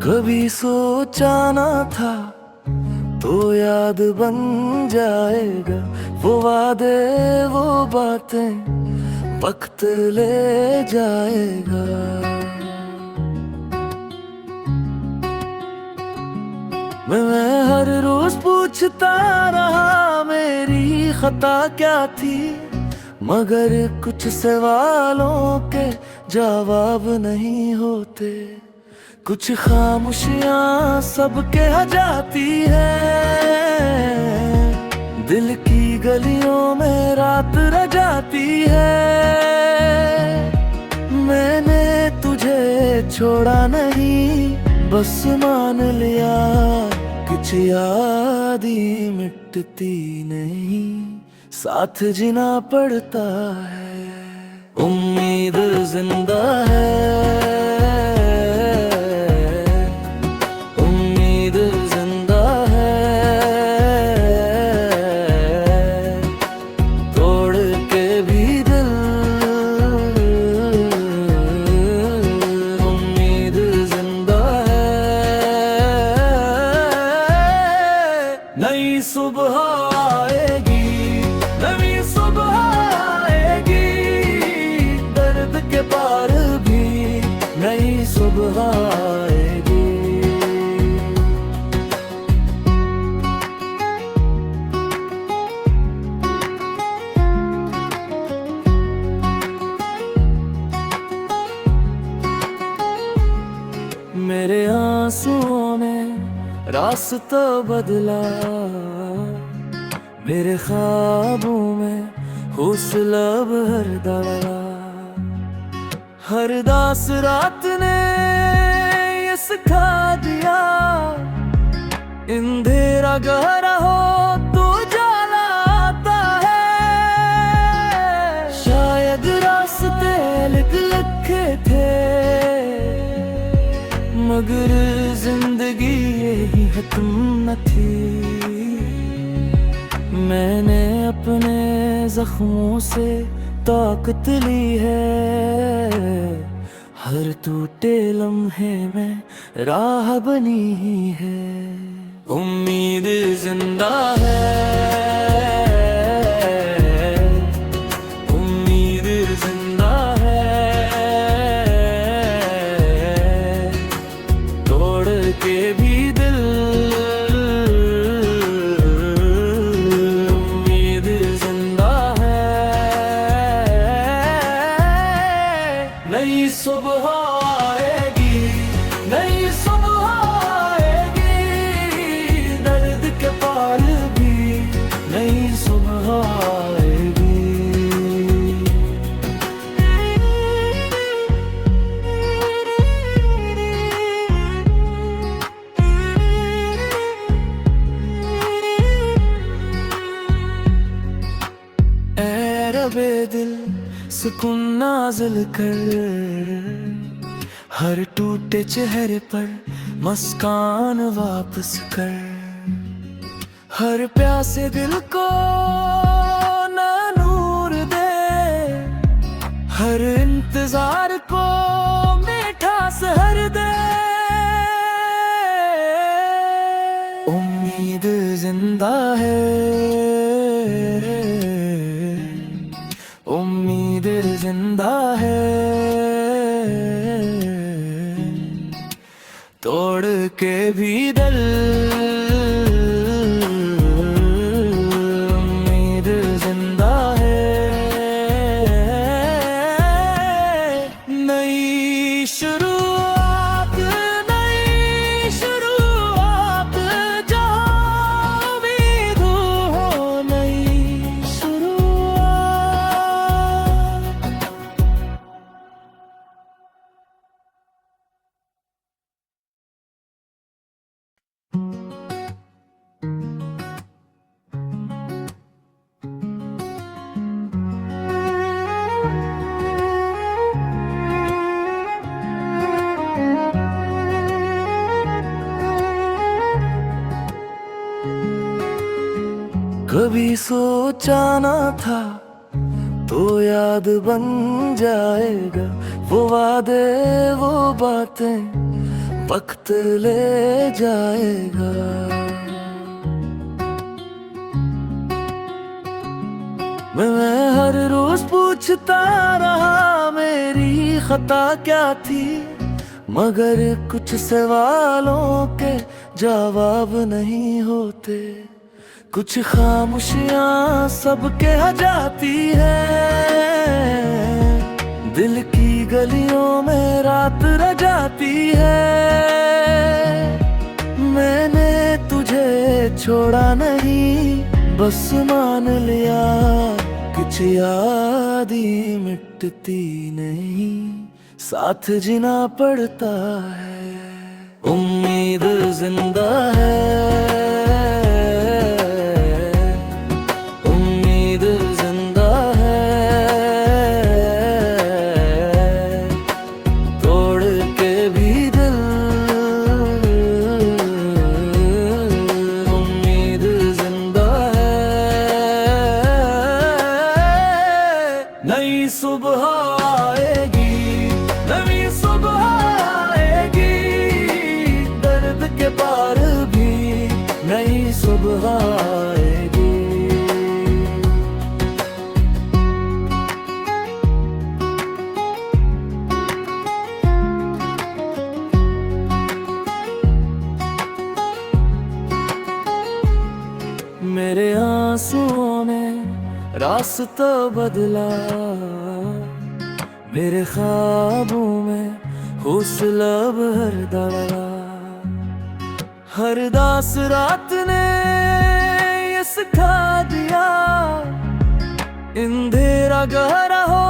कभी सोचा ना था तो याद बन जाएगा। वो वादे वो बातें वक्त ले जाएगा। मैं हर रोज पूछता रहा मेरी खता क्या थी, मगर कुछ सवालों के जवाब नहीं होते। कुछ खामोशियां सबके जाती है, दिल की गलियों में रात रह जाती है। मैंने तुझे छोड़ा नहीं, बस मान लिया कुछ याद ही मिटती नहीं, साथ जीना पड़ता है। उम्मीद जिंदा है, उम्मीद जिंदा है, तोड़ के भी दिल। उम्मीद जिंदा है, नई सुबह आएगी, नई सुबह आएगी, दर्द के पार भी नई सुबह आएगी। मेरे आंसुओं ने रास्ता बदला, मेरे ख्वाबों में हौसला भर डाला। हर दास रात ने ये सिखा दिया, अंधेरा गहरा हो तो उजाला आता है। शायद रास्ते लिख लिखे थे, मगर जिंदगी यही है तुम न थी। मैंने अपने जख्मों से ताकत ली है, हर टूटे लम्हे में राह बनी है। उम्मीद जिंदा है, उम्मीद जिंदा है, तोड़ के भी दिल। उम्मीद जिंदा है, नई सुबह आएगी, नई सुबह आएगी, दर्द के पार भी नई सुबह आएगी। ऐ रबे दिल सुकून नाज़िल कर, हर टूटे चेहरे पर मुस्कान वापस कर। हर प्यासे दिल को ना नूर दे, हर इंतजार को मीठा सहर दे। उम्मीद जिंदा है, उम्मीद जिंदा है, तोड़ के भी दिल। उम्मीद जिंदा है, नई शुरुआत, नई शुरुआत, जहाँ उम्मीद हो नई शुरुआत। कभी सोचा ना था तो याद बन जाएगा। वो वादे वो बातें वक्त ले जाएगा। मैं हर रोज पूछता रहा मेरी खता क्या थी, मगर कुछ सवालों के जवाब नहीं होते। कुछ खामोशियां सबके जाती है, दिल की गलियों में रात रह जाती है। मैंने तुझे छोड़ा नहीं, बस मान लिया कुछ याद ही मिटती नहीं, साथ जीना पड़ता है। उम्मीद जिंदा है, उम्मीद जिंदा है, तोड़ के भी दिल उम्मीद जिंदा है। नई सुबह आएगी, नई सुबह आएगी, दर्द के पार भी नई सुबह आएगी। मेरे आंसुओं ने रास्ता बदला, मेरे ख्वाबों में हौसला भर डाला। हर दास रात ने ये सिखा दिया, अंधेरा गहरा हो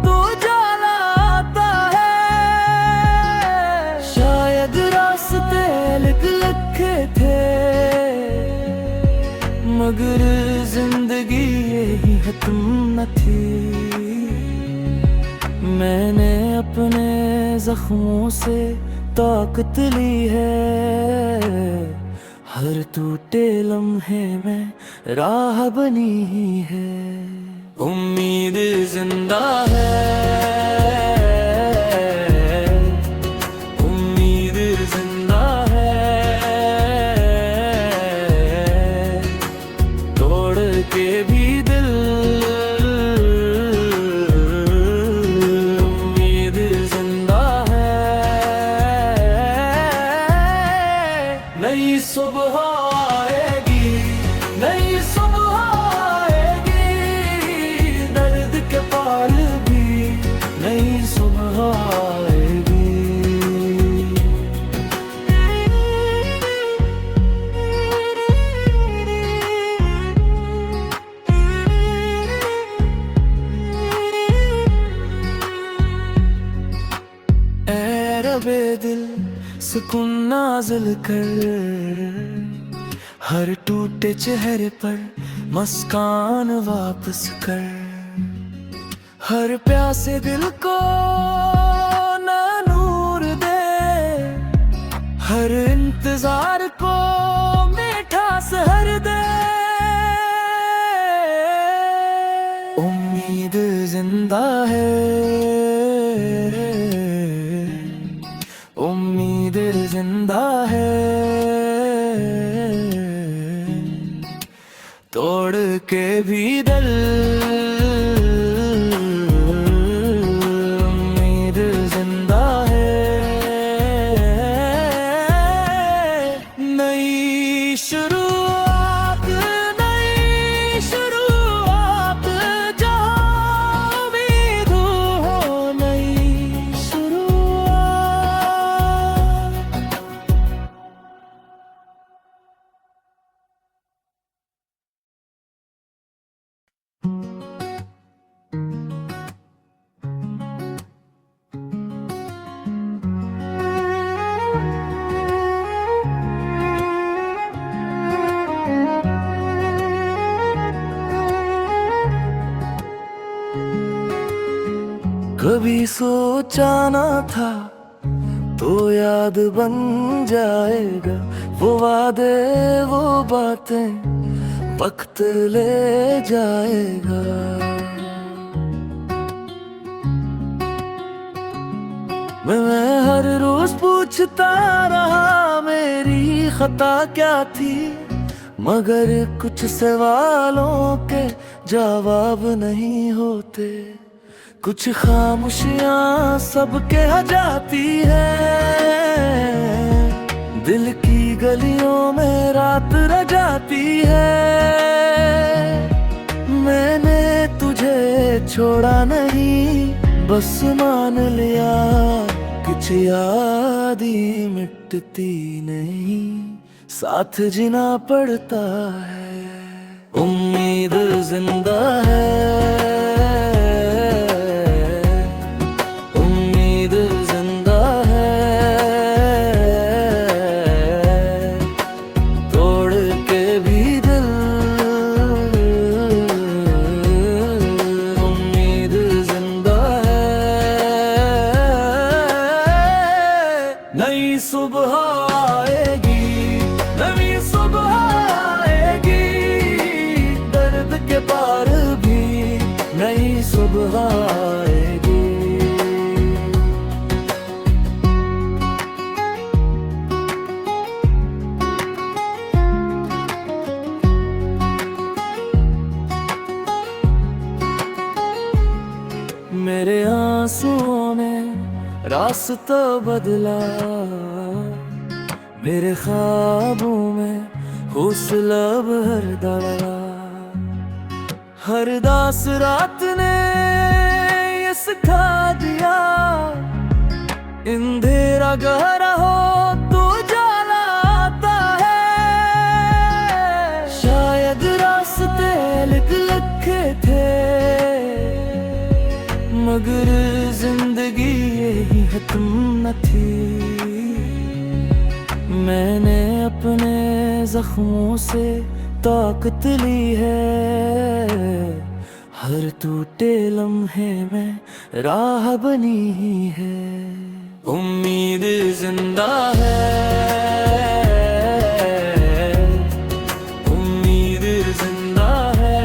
तो उजाला आता है। शायद रास्ते लिख लिखे थे, मगर जिंदगी यही है तुम न थी। मैंने अपने जख्मों से ताकत ली है, हर टूटे लम्हे में राह बनी है। उम्मीद जिंदा है, उम्मीद जिंदा है, तोड़ के भी दिल उम्मीद जिंदा है। नई सुबह आएगी, नई सुबह आएगी, दर्द के पार भी नई सुबह आएगी। ऐ रबे दिल सुकून नाज़िल कर, हर टूटे चेहरे पर मुस्कान वापस कर। हर प्यासे दिल को ना नूर दे, हर इंतजार को मीठा सहर दे। उम्मीद जिंदा है, उम्मीद जिंदा है, तोड़ के भी दिल उम्मीद जिंदा है। नई शुरुआत, नई शुरुआत, जहाँ उम्मीद हो नई शुरुआत। कभी सोचा ना था तो याद बन जाएगा, वो वादे वो बातें वक्त ले जाएगा। मैं हर रोज पूछ पूछता रहा मेरी खता क्या थी, मगर कुछ सवालों के जवाब नहीं होते। कुछ खामोशियां सबके आ जाती है, दिल की गलियों में रात रह जाती है। मैंने तुझे छोड़ा नहीं, बस मान लिया कुछ याद ही मिटती नहीं, साथ जीना पड़ता है। उम्मीद जिंदा है, उम्मीद जिंदा है, तोड़ के भी दिल, उम्मीद जिंदा है। नई सुबह आएगी, नई सुबह आएगी, दर्द के पार भी नई सुबह आएगी। मेरे आंसुओं ने रास्ता बदला, मेरे ख्वाबों में हौसला भर डाला। हर दास रात ने ये सिखा दिया, अंधेरा गहरा हो तो उजाला आता है। शायद रास्ते लिख लिखे थे, मगर जिंदगी यही है तुम न थी। मैंने अपने जख्मों से ताकत ली है, हर टूटे लम्हे में राह बनी है। उम्मीद जिंदा है, उम्मीद जिंदा है,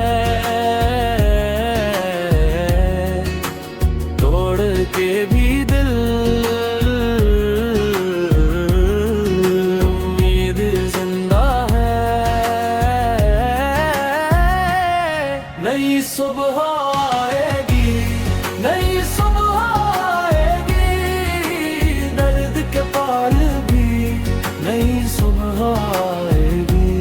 तोड़ के भी दिल, उम्मीद जिंदा है। नई सुबह आएगी, नई सुबह आएगी, दर्द के पार भी नई सुबह आएगी।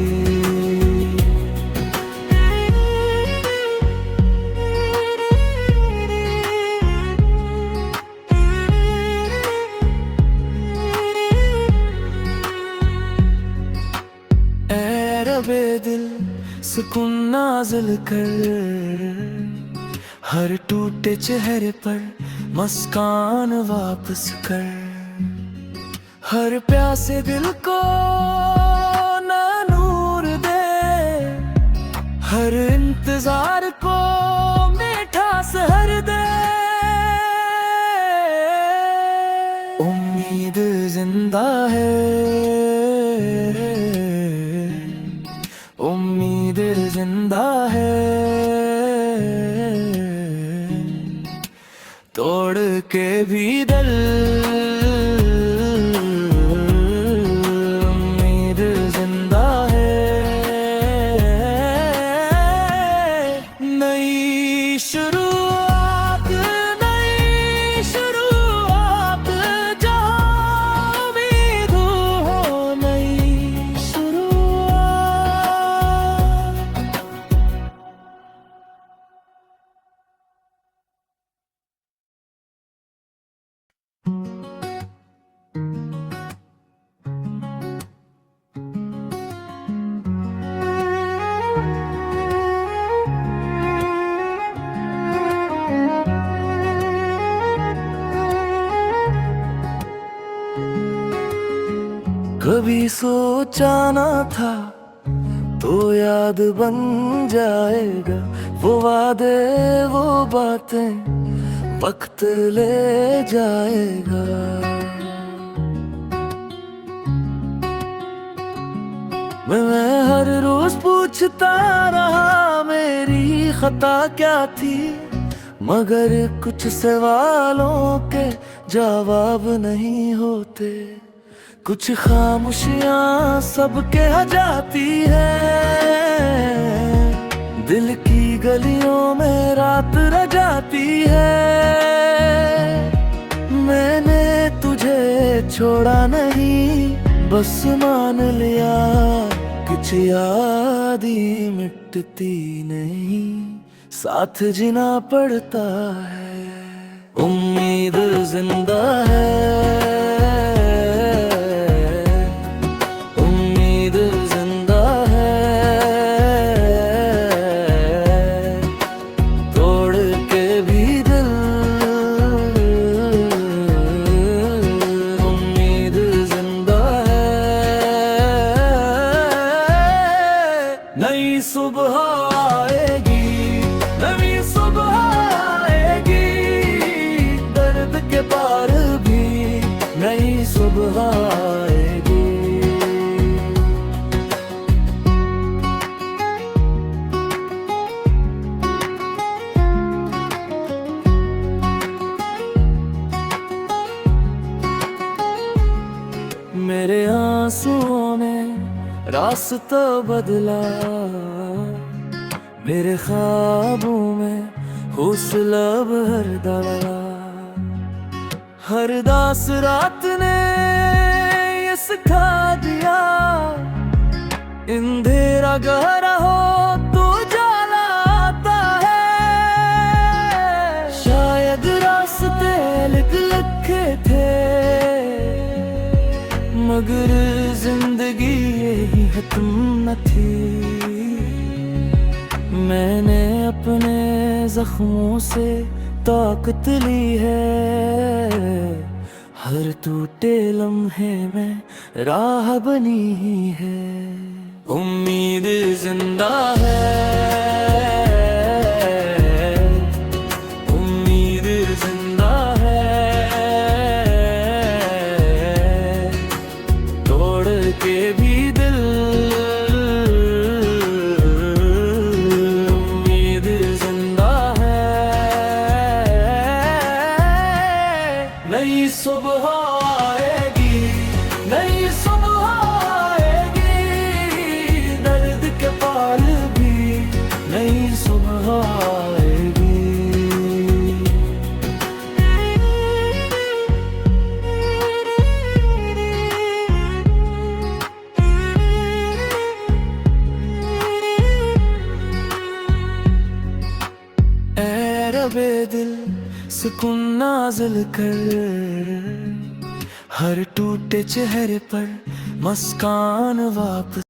ऐ रबे दिल सुकून नाज़िल कर, हर टूटे चेहरे पर मुस्कान वापस कर। हर प्यासे दिल को ना नूर दे, हर इंतजार को मीठा सहर दे। उम्मीद जिंदा है, उम्मीद जिंदा है, तोड़ के भी दिल, उम्मीद जिंदा है। नई शुरुआत, नई शुरुआत, जहाँ उम्मीद हो नई शुरुआत। कभी सोचा ना था तो याद बन जाएगा, वो वादे वो बातें वक्त ले जाएगा। मैं हर रोज पूछता रहा मेरी खता क्या थी, मगर कुछ सवालों के जवाब नहीं होते। कुछ खामोशियां सबके आ जाती है, दिल की गलियों में रात रह जाती है। मैंने तुझे छोड़ा नहीं, बस मान लिया कुछ याद ही मिटती नहीं, साथ जीना पड़ता है। उम्मीद जिंदा है, उम्मीद जिंदा है, तोड़ के भी दिल, उम्मीद जिंदा है। नई सुबह आएगी, नई सुबह आएगी, दर्द के पार भी नई सुबह आएगी। मेरे आंसुओं ने रास्ता बदला, मेरे ख्वाबों में हौसला भर डाला। हर दास रात ने ये सिखा दिया, अंधेरा गहरा हो तो उजाला आता है। शायद रास्ते लिख लिखे थे, मगर जिंदगी यही है तुम न थी। मैंने अपने जख्मों से ताकत ली है, हर टूटे लम्हे में राह बनी है। उम्मीद जिंदा है, उम्मीद जिंदा है, तोड़ के भी दिल, उम्मीद जिंदा है। नई सुबह आएगी, नई सुबह आएगी, दर्द के पार भी नई सुबह आएगी। ऐ रबे दिल सुकून नाज़िल कर, हर टूटे चेहरे पर मुस्कान वापस